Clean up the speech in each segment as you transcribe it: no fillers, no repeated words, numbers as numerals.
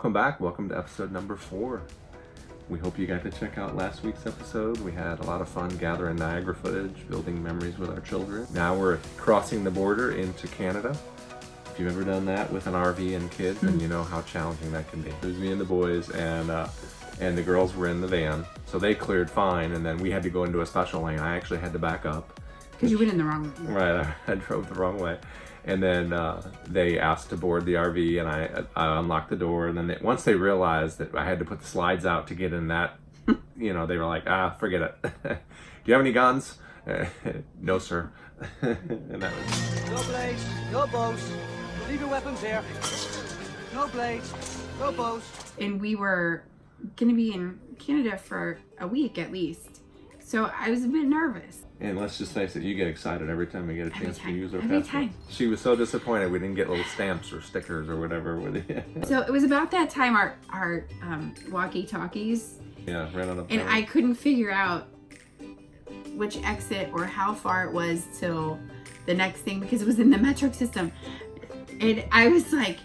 welcome back. Welcome to episode number 4. We hope you got to check out last week's episode. We had a lot of fun gathering Niagara footage, building memories with our children. Now we're crossing the border into Canada. If you've ever done that with an RV and kids, then you know how challenging that can be. It was me and the boys, and the girls were in the van, so they cleared fine, and then we had to go into a special lane. I actually had to back up. Because you went in the wrong way. Right, I drove the wrong way. And then they asked to board the RV, and I unlocked the door. And then once they realized that I had to put the slides out to get in that, they were like, forget it. Do you have any guns? No, sir. And that was... No blades, no bows. Leave your weapons here. No blades, no bows. And we were going to be in Canada for a week at least. So I was a bit nervous. And let's just face it, you get excited every time we get a chance to use our Every passport. time. She was so disappointed we didn't get little stamps or stickers or whatever with it. So it was about that time our walkie-talkies. Yeah, ran out of And time. I couldn't figure out which exit or how far it was till the next thing because it was in the metric system. And I was like,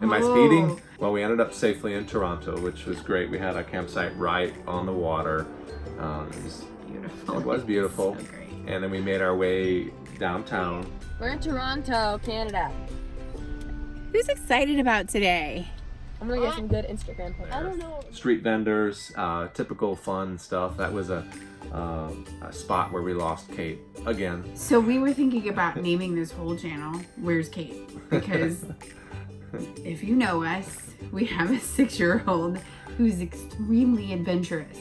Am I speeding? Well, we ended up safely in Toronto, which was great. We had a campsite right on the water. Beautiful. It was beautiful. So great. And then we made our way downtown. We're in Toronto, Canada. Who's excited about today? I'm gonna get some good Instagram pictures. I don't know. Street vendors, typical fun stuff. That was a spot where we lost Kate again. So we were thinking about naming this whole channel, Where's Kate? Because if you know us, we have a 6-year-old who's extremely adventurous.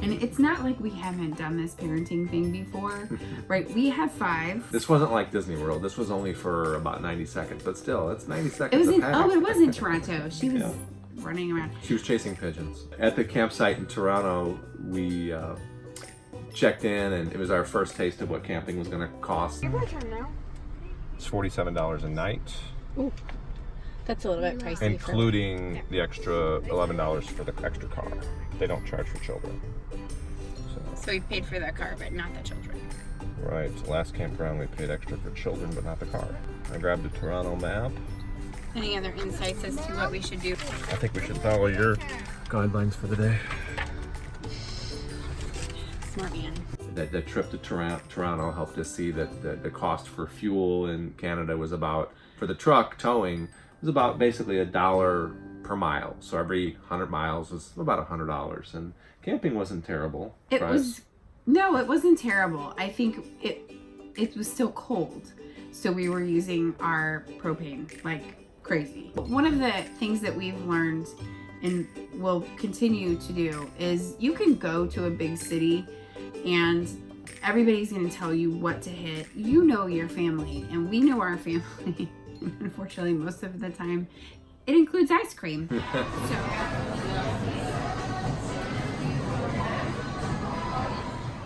And it's not like we haven't done this parenting thing before, right? We have 5. This wasn't like Disney World. This was only for about 90 seconds, but still, it's 90 It seconds. was of panic. it was in Toronto. She was Yeah. running around. She was chasing pigeons. At the campsite in Toronto, we checked in, and it was our first taste of what camping was going to cost. Your turn now. It's $47 a night, That's a little bit pricey. including the extra $11 for the extra car. They don't charge for children. So we paid for the car, but not the children. Right, last campground we paid extra for children, but not the car. I grabbed the Toronto map. Any other insights as to what we should do? I think we should follow your guidelines for the day. Smart man. That trip to Toronto helped us see that the cost for fuel in Canada was about, for the truck towing, was about basically $1 per mile. So every 100 miles was about $100. And camping wasn't terrible. It wasn't terrible. I think it was still cold. So we were using our propane like crazy. One of the things that we've learned and will continue to do is you can go to a big city and everybody's going to tell you what to hit. You know your family, and we know our family. Unfortunately, most of the time, it includes ice cream.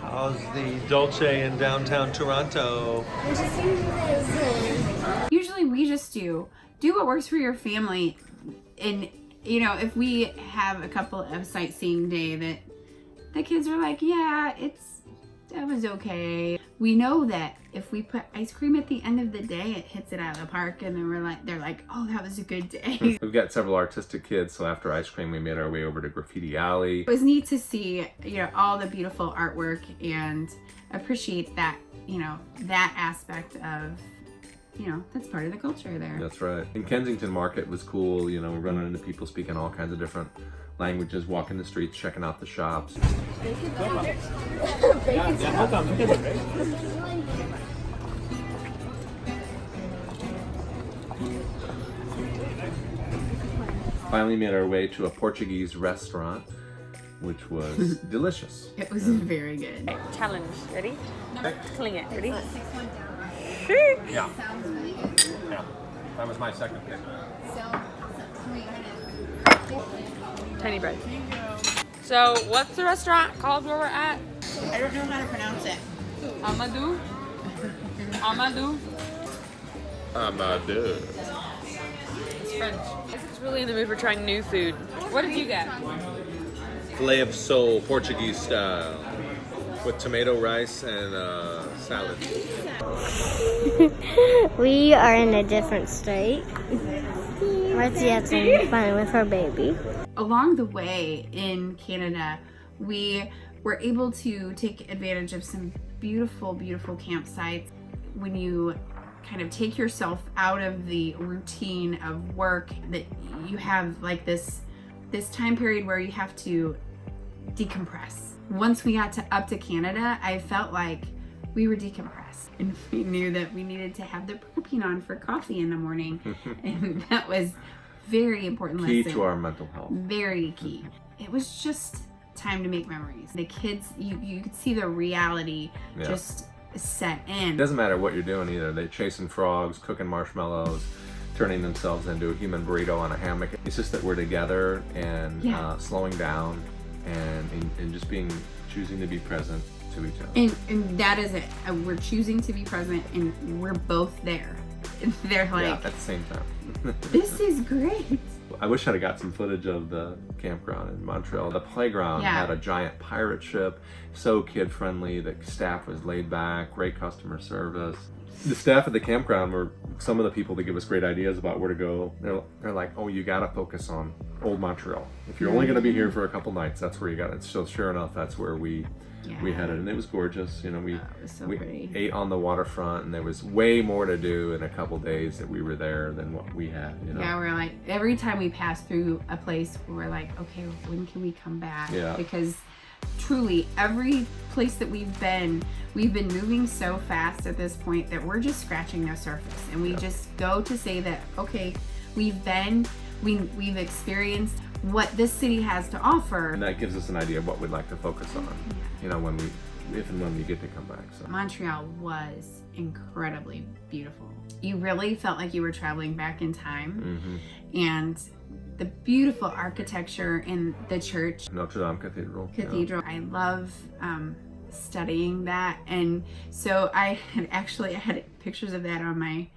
How's the Dolce in downtown Toronto? Usually we just do what works for your family. And, if we have a couple of sightseeing day that the kids are like, yeah, that was okay. We know that if we put ice cream at the end of the day, it hits it out of the park, and then they're like, oh, that was a good day. We've got several artistic kids, so after ice cream, we made our way over to Graffiti Alley. It was neat to see, all the beautiful artwork and appreciate that, that aspect of, that's part of the culture there. That's right. In Kensington Market was cool. We're running into people speaking all kinds of different languages, walking the streets, checking out the shops. Finally made our way to a Portuguese restaurant, which was delicious. It was very good. Challenge. Ready? Cling it. Ready? Yeah. Yeah. That was my second pick. Tiny bread. So, what's the restaurant called where we're at? I don't know how to pronounce it. Amadou. Amadou. Amadou. It's French. It's really in the mood for trying new food. What did you get? Filet of sole, Portuguese style, with tomato rice and salad. We are in a different state. Marcy had some fun with her baby. Along the way in Canada, we were able to take advantage of some beautiful, beautiful campsites. When you kind of take yourself out of the routine of work, that you have like this time period where you have to decompress. Once we got up to Canada, I felt like we were decompressed, and we knew that we needed to have the propane on for coffee in the morning, and that was very important Key lesson. to our mental health. Very key. It was just time to make memories. The kids, you could see the reality just set in. It doesn't matter what you're doing either. They're chasing frogs, cooking marshmallows, turning themselves into a human burrito on a hammock. It's just that we're together and slowing down and just choosing to be present to each other. And that is it. We're choosing to be present, and we're both there. They're like, at the same time. this is great. I wish I'd have got some footage of the campground in Montreal. The playground had a giant pirate ship, so kid-friendly. The staff was laid back, great customer service. The staff at the campground were some of the people that give us great ideas about where to go. They're like, oh, you gotta focus on Old Montreal. If you're only gonna be here for a couple nights, that's where you got it. So sure enough, that's where we headed, and it was gorgeous. You know, we ate on the waterfront, and there was way more to do in a couple days that we were there than what we had. You know? Yeah, we're like, every time we pass through a place, we're like, okay, when can we come back? Yeah. Because truly, every place that we've been moving so fast at this point that we're just scratching the surface, and we just go to say that, okay, we've experienced what this city has to offer. And that gives us an idea of what we'd like to focus on, you know, if and when we get to come back. So Montreal was incredibly beautiful. You really felt like you were traveling back in time. And the beautiful architecture in the church. Notre Dame Cathedral. I love studying that. And so I had pictures of that on my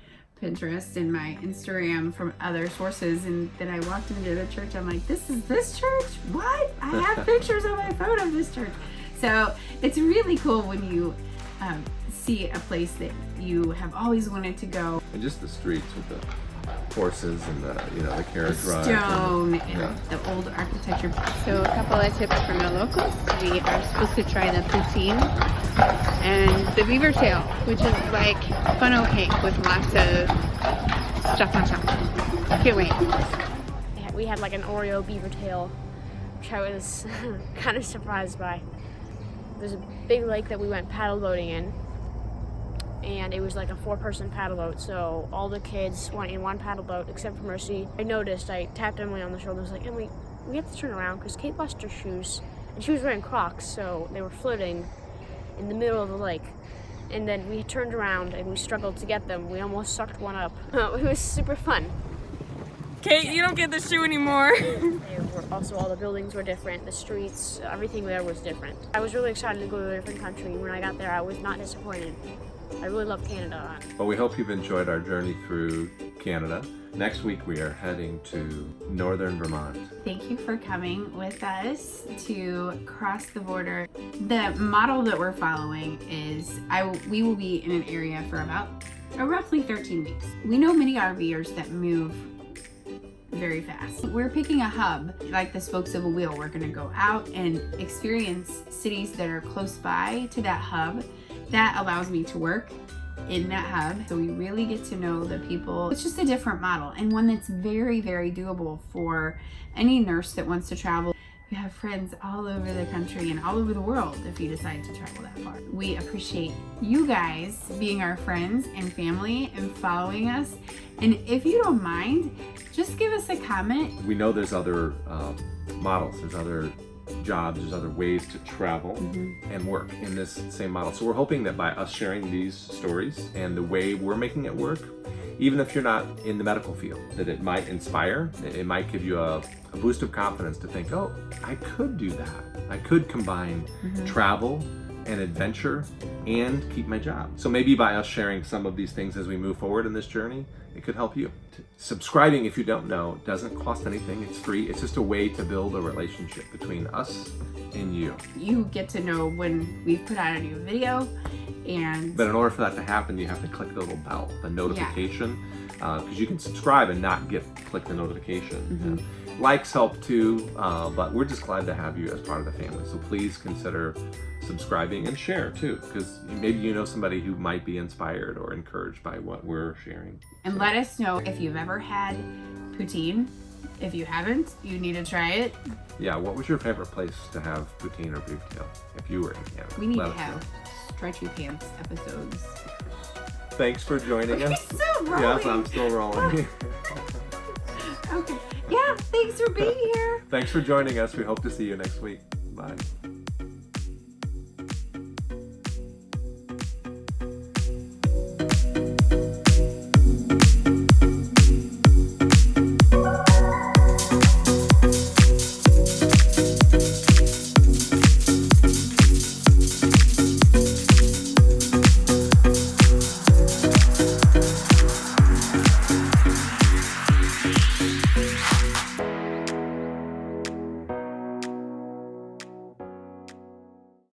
Pinterest and my Instagram from other sources, and then I walked into the church. I'm like, this is this church? What? I have pictures on my phone of this church. So it's really cool when you see a place that you have always wanted to go. And just the streets with the horses and the carriage ride. Stone and the old architecture. So a couple of tips from the locals. We are supposed to try the poutine and the beaver tail, which is like funnel cake with lots of stuff on top. Can't wait. We had like an Oreo beaver tail, which I was kind of surprised by. There's a big lake that we went paddle boating in, and it was like a 4-person paddle boat, so all the kids went in one paddle boat except for Mercy. I tapped Emily on the shoulder. I was like, Emily, we have to turn around because Kate lost her shoes, and she was wearing Crocs, so they were floating in the middle of the lake. And then we turned around and we struggled to get them. We almost sucked one up. It was super fun. Kate, you don't get the shoe anymore. Also, all the buildings were different, the streets, everything there was different. I was really excited to go to a different country. When I got there, I was not disappointed. I really love Canada. Well, we hope you've enjoyed our journey through Canada. Next week we are heading to northern Vermont. Thank you for coming with us to cross the border. The model that we're following is we will be in an area for about roughly 13 weeks. We know many RVers that move very fast. We're picking a hub, like the spokes of a wheel. We're gonna go out and experience cities that are close by to that hub. That allows me to work in that hub, so we really get to know the people. It's just a different model, and one that's very, very doable for any nurse that wants to travel. You have friends all over the country and all over the world if you decide to travel that far. We appreciate you guys being our friends and family and following us. And if you don't mind, just give us a comment. We know there's other models, there's other jobs, there's other ways to travel and work in this same model. So we're hoping that by us sharing these stories and the way we're making it work, even if you're not in the medical field, that it might inspire, it might give you a boost of confidence to think, oh, I could do that. I could combine travel and adventure and keep my job. So maybe by us sharing some of these things as we move forward in this journey, it could help you. Subscribing, if you don't know, doesn't cost anything. It's free. It's just a way to build a relationship between us and you. You get to know when we put out a new video, But in order for that to happen, you have to click the little bell, the notification, because you can subscribe and not click the notification. Likes help too, but we're just glad to have you as part of the family. So please consider subscribing and share too, because maybe you know somebody who might be inspired or encouraged by what we're sharing. And let us know if you've ever had poutine. If you haven't, you need to try it. Yeah, what was your favorite place to have poutine or beef tail if you were in Canada? We need Let to us have know. stretchy pants episodes. Thanks for joining You're us. still rolling. Yes, I'm still rolling. Okay. Yeah, thanks for being here. Thanks for joining us. We hope to see you next week. Bye.